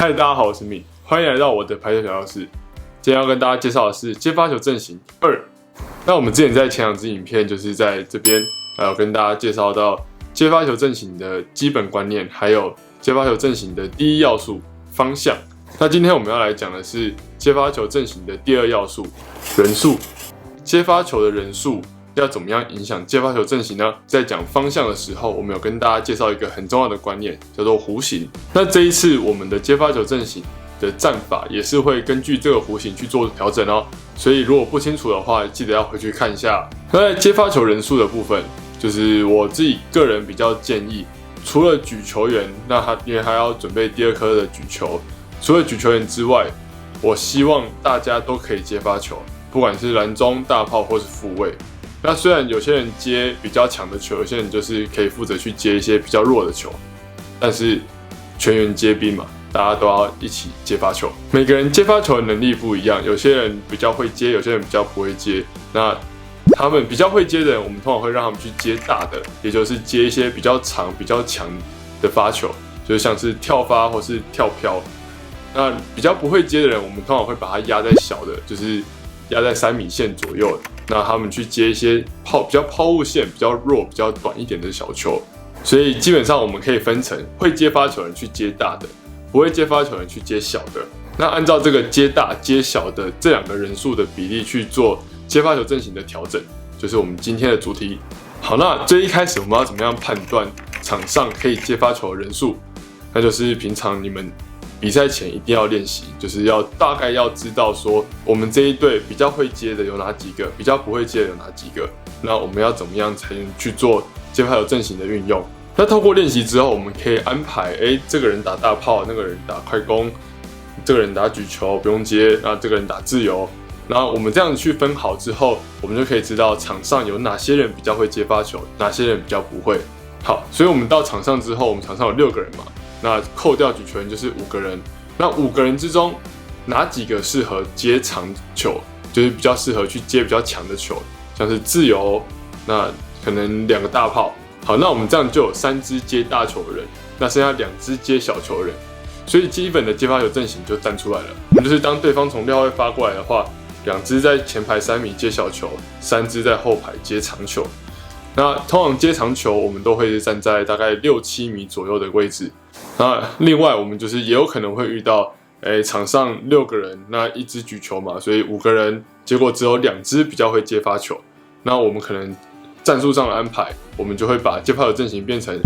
嗨，大家好，我是米，欢迎来到我的排球小教室。今天要跟大家介绍的是接发球阵型2。那我们之前在前2支影片就是在这边有跟大家介绍到接发球阵型的基本观念，还有接发球阵型的第一要素方向。那今天我们要来讲的是接发球阵型的第2要素人数。接发球的人数要怎么样影响接发球阵型呢？在讲方向的时候，我们有跟大家介绍一个很重要的观念，叫做弧形。那这一次我们的接发球阵型的战法也是会根据这个弧形去做调整哦。所以如果不清楚的话，记得要回去看一下。那在接发球人数的部分，就是我自己个人比较建议，除了举球员，那因为他要准备第2颗的举球，除了举球员之外，我希望大家都可以接发球，不管是篮中、大炮或是副卫。那虽然有些人接比较强的球，有些人就是可以负责去接一些比较弱的球，但是全员皆兵嘛，大家都要一起接发球。每个人接发球的能力不一样，有些人比较会接，有些人比较不会接。那他们比较会接的人，我们通常会让他们去接大的，也就是接一些比较长、比较强的发球，就是像是跳发或是跳飘。那比较不会接的人，我们通常会把它压在小的，就是压在3米线左右的。那他们去接一些比较抛物线比较弱、比较短一点的小球，所以基本上我们可以分成会接发球的人去接大的，不会接发球的人去接小的。那按照这个接大、接小的这2个人数的比例去做接发球阵型的调整，就是我们今天的主题。好，那最一开始我们要怎么样判断场上可以接发球的人数？那就是平常你们比赛前一定要练习，就是大概要知道说我们这一队比较会接的有哪几个，比较不会接的有哪几个。那我们要怎么样才能去做接发球阵型的运用？那透过练习之后，我们可以安排，这个人打大炮，那个人打快攻，这个人打举球不用接，那这个人打自由。然后我们这样子去分好之后，我们就可以知道场上有哪些人比较会接发球，哪些人比较不会。好，所以我们到场上之后，我们场上有6个人嘛。那扣掉举球员就是5个人，那5个人之中哪几个适合接长球，就是比较适合去接比较强的球，像是自由，那可能2个大炮。好，那我们这样就有3支接大球的人，那剩下2支接小球的人，所以基本的接发球阵型就站出来了。我们就是当对方从6号位发过来的话，2支在前排3米接小球，3支在后排接长球。那通常接长球，我们都会站在大概6、7米左右的位置。那另外，我们就是也有可能会遇到，场上6个人，那1支举球嘛，所以5个人，结果只有2支比较会接发球。那我们可能战术上的安排，我们就会把接发球阵型变成，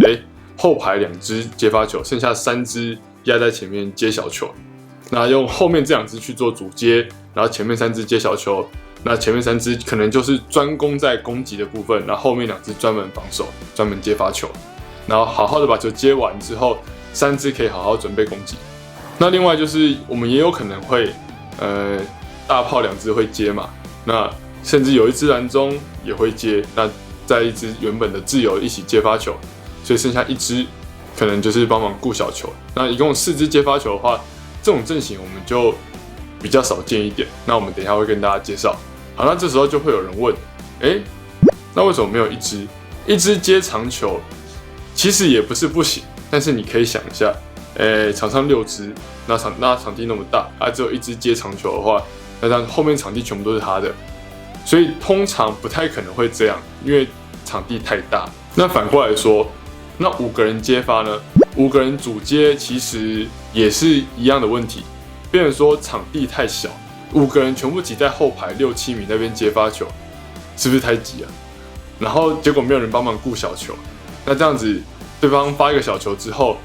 后排2支接发球，剩下3支压在前面接小球。那用后面这2支去做主接，然后前面3支接小球。那前面3支可能就是专攻在攻击的部分，然后后面2支专门防守，专门接发球。然后好好的把球接完之后，3支可以好好准备攻击。那另外就是我们也有可能会，大炮2支会接嘛，那甚至有1支篮中也会接，那在1支原本的自由一起接发球，所以剩下1支可能就是帮忙顾小球。那一共4支接发球的话，这种阵型我们就比较少见一点。那我们等一下会跟大家介绍。好，那这时候就会有人问，那为什么没有1支？1支接长球，其实也不是不行，但是你可以想一下，场上6支，那场地那么大，只有1支接长球的话，那这样后面场地全部都是他的，所以通常不太可能会这样，因为场地太大。那反过来说，那5个人接发呢？5个人主接其实也是一样的问题，变成说场地太小，5个人全部挤在后排6、7米那边接发球，是不是太挤了？然后结果没有人帮忙顾小球，那这样子对方发一个小球之后，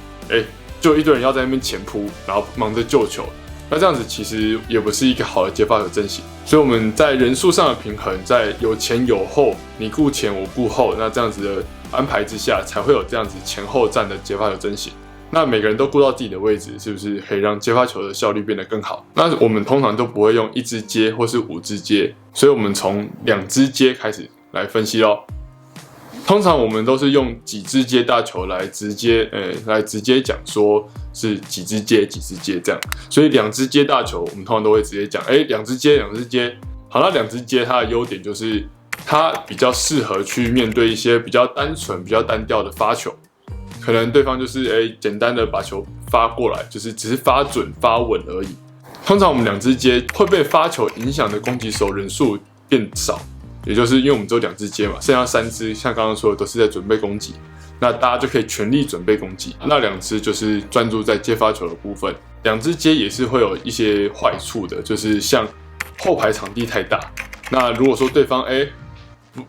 就一堆人要在那边前扑，然后忙着救球，那这样子其实也不是一个好的接发球阵型。所以我们在人数上的平衡，在有前有后，你顾前我顾后，那这样子的安排之下，才会有这样子前后站的接发球阵型。那每个人都顾到自己的位置，是不是可以让接发球的效率变得更好？那我们通常都不会用1支接或是5支接，所以我们从2支接开始来分析咯。通常我们都是用几支接大球来直接讲说是几支接这样，所以2支接大球我们通常都会直接讲2支接。好，那2支接它的优点就是它比较适合去面对一些比较单纯比较单调的发球，可能对方就是简单的把球发过来，就是只是发准发稳而已。通常我们2支接会被发球影响的攻击手人数变少，也就是因为我们只有2支接嘛，剩下3支像刚刚说的都是在准备攻击，那大家就可以全力准备攻击。那2支就是专注在接发球的部分。2支接也是会有一些坏处的，就是像后排场地太大，那如果说对方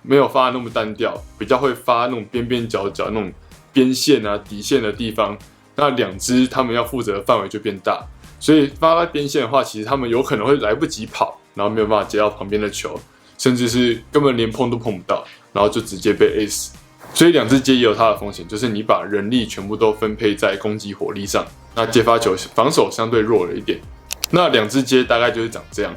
没有发那么单调，比较会发那种边边角角那种边线啊底线的地方，那2支他们要负责的范围就变大。所以发在边线的话，其实他们有可能会来不及跑，然后没有办法接到旁边的球，甚至是根本连碰都碰不到，然后就直接被 A 死。所以2支接也有它的风险，就是你把人力全部都分配在攻击火力上，那接发球防守相对弱了一点。那2支接大概就是长这样，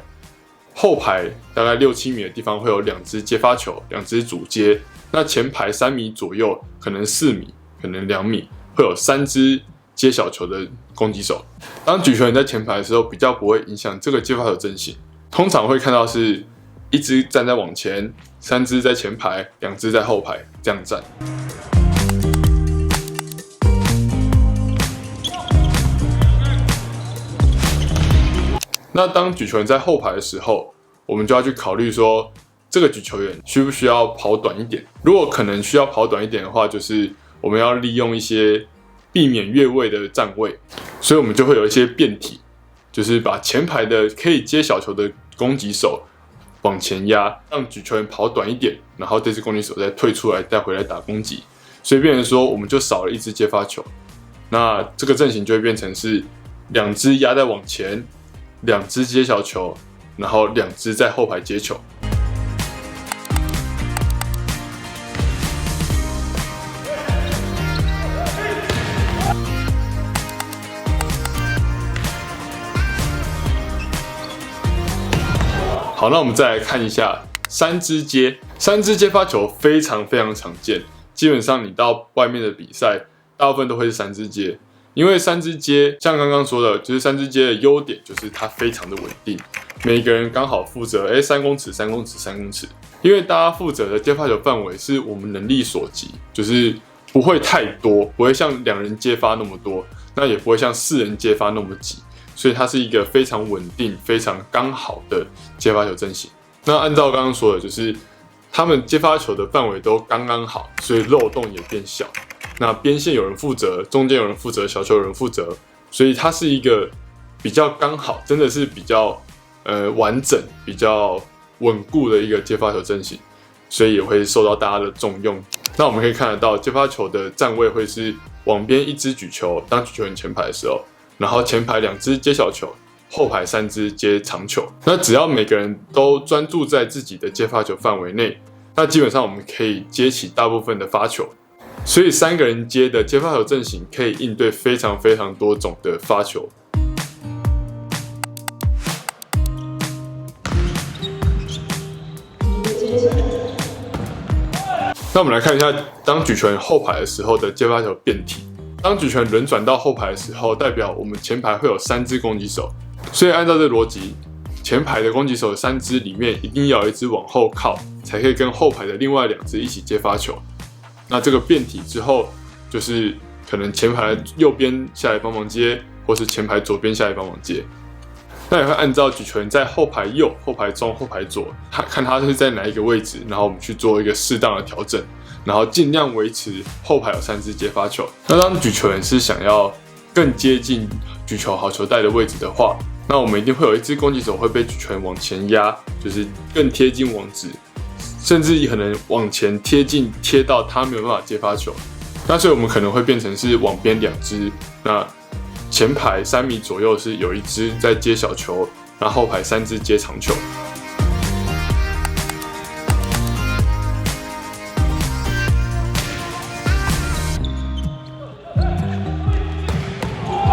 后排大概6-7米的地方会有2支接发球，2支主接。那前排3米左右，可能4米，可能2米，会有3支接小球的攻击手。当举球员在前排的时候，比较不会影响这个接发球阵型。通常会看到是1支站在往前，3支在前排，2支在后排，这样站。那当举球员在后排的时候，我们就要去考虑说，这个举球员需不需要跑短一点？如果可能需要跑短一点的话，就是我们要利用一些避免越位的站位，所以我们就会有一些变体，就是把前排的可以接小球的攻击手往前压，让举球员跑短一点，然后这支攻击手再退出来，再回来打攻击。所以变成说，我们就少了1支接发球，那这个阵型就会变成是2支压在往前，2支接小球，然后2支在后排接球。好，那我们再来看一下3支接。3支接发球非常非常常见，基本上你到外面的比赛，大部分都会是3支接。因为3支接，像刚刚说的，就是3支接的优点就是它非常的稳定，每个人刚好负责3公尺、3公尺、3公尺。因为大家负责的接发球范围是我们能力所及，就是不会太多，不会像2人接发那么多，那也不会像4人接发那么挤。所以它是一个非常稳定、非常刚好的接发球阵型。那按照刚刚说的，就是他们接发球的范围都刚刚好，所以漏洞也变小。那边线有人负责，中间有人负责，小球有人负责，所以它是一个比较刚好，真的是比较完整、比较稳固的一个接发球阵型，所以也会受到大家的重用。那我们可以看得到，接发球的站位会是往边1支举球，当举球员前排的时候。然后前排2支接小球，后排3支接长球。那只要每个人都专注在自己的接发球范围内，那基本上我们可以接起大部分的发球。所以3个人接的接发球阵型可以应对非常非常多种的发球。那我们来看一下，当举球员后排的时候的接发球变体。当举球员轮转到后排的时候，代表我们前排会有3支攻击手，所以按照这个逻辑，前排的攻击手的3支里面一定要有1支往后靠，才可以跟后排的另外2支一起接发球。那这个变体之后，就是可能前排右边下来帮忙接，或是前排左边下来帮忙接。那也会按照举球员在后排右、后排中、后排左，看他是在哪一个位置，然后我们去做一个适当的调整。然后尽量维持后排有3支接发球。那当举球员是想要更接近举球好球带的位置的话，那我们一定会有1支攻击手会被举球员往前压，就是更贴近网子，甚至可能往前贴到他没有办法接发球。那所以我们可能会变成是往边2支，那前排3米左右是有1支在接小球，然后后排3支接长球。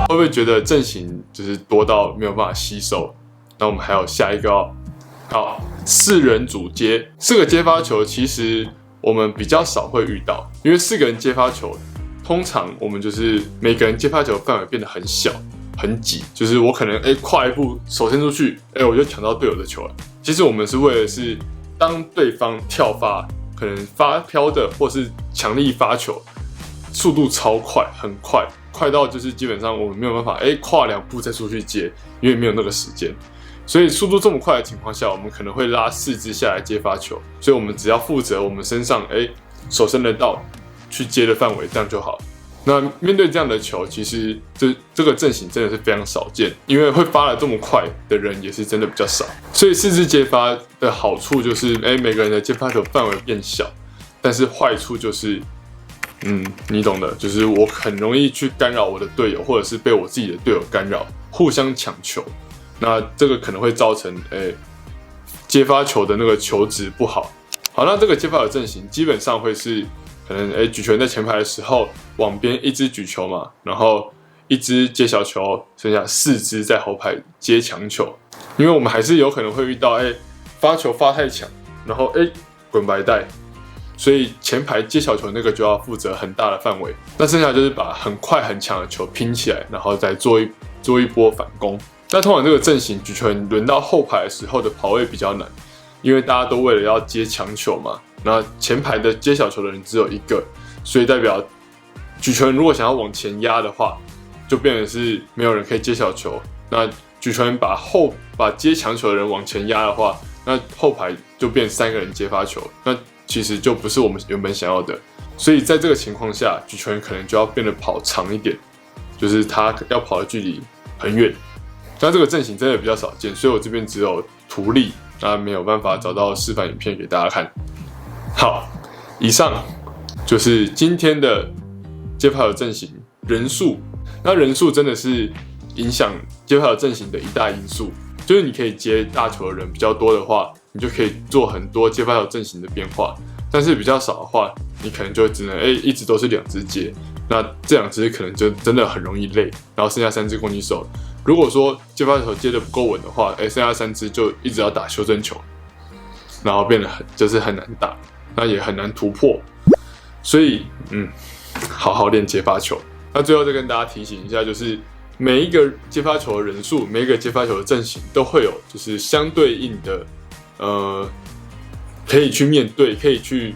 会不会觉得阵型就是多到没有办法吸收？那我们还有下一个好，4人组接。4个接发球其实我们比较少会遇到，因为4个人接发球，通常我们就是每个人接发球范围变得很小、很挤，就是我可能跨一步手伸出去，我就抢到队友的球了。其实我们是为了是当对方跳发，可能发飘的或是强力发球。速度超快，很快，快到就是基本上我们没有办法跨2步再出去接，因为没有那个时间。所以速度这么快的情况下，我们可能会拉4只下来接发球，所以我们只要负责我们身上手伸得到去接的范围，这样就好。那面对这样的球，其实这个阵型真的是非常少见，因为会发得这么快的人也是真的比较少。所以4支接发的好处就是，每个人的接发球范围变小，但是坏处就是，你懂的，就是我很容易去干扰我的队友，或者是被我自己的队友干扰，互相抢球。那这个可能会造成接发球的那个球质不好。好，那这个接发球阵型基本上会是。可能举球员在前排的时候，往边1支举球嘛，然后1支接小球，剩下4支在后排接强球。因为我们还是有可能会遇到发球发太强，然后滚白带，所以前排接小球那个就要负责很大的范围。那剩下就是把很快很强的球拼起来，然后再做一波反攻。那通常这个阵型举球员轮到后排的时候的跑位比较难，因为大家都为了要接强球嘛。那前排的接小球的人只有1个，所以代表举球员如果想要往前压的话，就变成是没有人可以接小球。那举球员把接强球的人往前压的话，那后排就变3个人接发球，那其实就不是我们原本想要的。所以在这个情况下，举球员可能就要变得跑长一点，就是他要跑的距离很远。但这个阵型真的比较少见，所以我这边只有图例，那没有办法找到示范影片给大家看。好，以上就是今天的接发球阵型人数。那人数真的是影响接发球阵型的一大因素，就是你可以接大球的人比较多的话，你就可以做很多接发球阵型的变化。但是比较少的话，你可能就只能一直都是2支接，那这2支可能就真的很容易累，然后剩下3支攻击手。如果说接发球接得不够稳的话，剩下3支就一直要打修正球，然后变得就是很难打。那也很难突破，所以好好练接发球。那最后再跟大家提醒一下，就是每一个接发球的人数，每一个接发球的阵型都会有就是相对应的可以去面对、可以去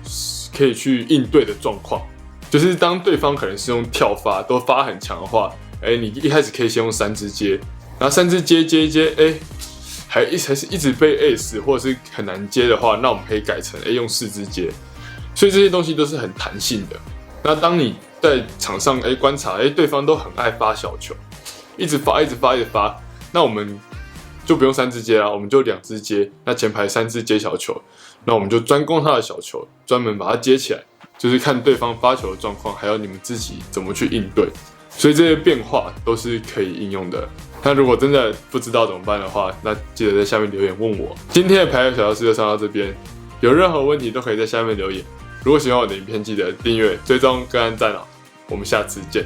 应对的状况。就是当对方可能是用跳发都发很强的话，你一开始可以先用3支接，然后3支接，还是一直被死或者是很难接的话，那我们可以改成用4支接。所以这些东西都是很弹性的。那当你在场上观察对方都很爱发小球，一直发，那我们就不用3支接啦，我们就2支接。那前排3支接小球，那我们就专攻他的小球，专门把它接起来，就是看对方发球的状况，还有你们自己怎么去应对。所以这些变化都是可以应用的。那如果真的不知道怎么办的话，那记得在下面留言问我。今天的排球小教室就上到这边，有任何问题都可以在下面留言。如果喜欢我的影片，记得订阅、追踪跟按赞哦。我们下次见。